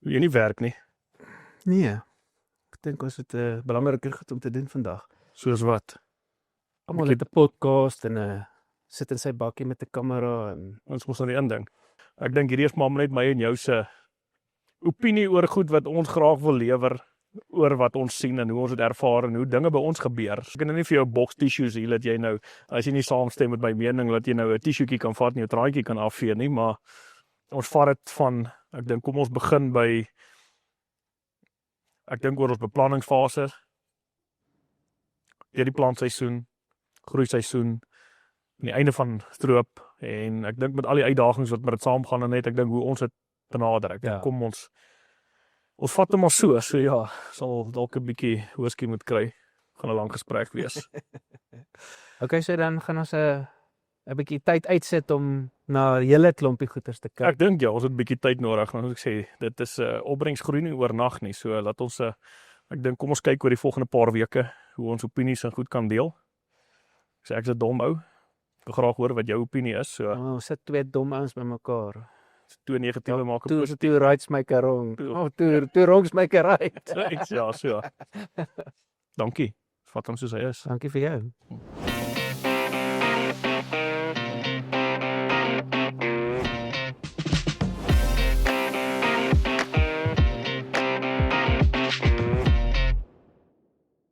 Doe jy nie werk nie? Nee, ek dink ons het 'n belangriker goed om te doen vandag. Soos wat? Almal het 'n podcast en 'n sit in sy bakkie met 'n kamera en Ons moes aan die inding. Ek dink hierdie is maar net my en jou se opinie oor goed wat ons graag wil lewer, oor wat ons sien en hoe ons dit ervaar en hoe dinge by ons gebeur. Ek kan nou nie vir jou box tissues hier dat jy nou, as jy nie saamstem met my mening, dat jy nou 'n tissuetjie kan vat en jou traantjie kan afvee nie, maar ons vat dit van, ek dink kom ons begin by, ek dink oor ons beplanningsfase, deur die plantseisoen, groeiseisoen, aan die einde van stroop en ek dink met al die uitdagings wat met dit saamgaan en net ek dink hoe ons dit benader. Ek dink kom ons vat hom maar so ja, sal dalk 'n bietjie whisky moet kry. Gaan 'n lang gesprek wees. Okay, so dan gaan ons 'n bietjie tyd uitsit om na hele klompie goeters te kyk. Ek dink ja, ons het 'n bietjie tyd nodig, want ek sê dit is 'n opbrengs groei nie oornag nie. So laat ons ek dink kom ons kyk oor die volgende paar weke hoe ons opinies en goed kan deel. Ek sê ek's 'n dom ou. Ek wil graag hoor wat jou opinie is. So Ons sit twee dom ouens bymekaar. twee negatiewe maak 'n positief. Two rights make a wrong. Two wrongs make a right. Ja, so. Dankie. Vat hom soos hy is. Dankie vir jou.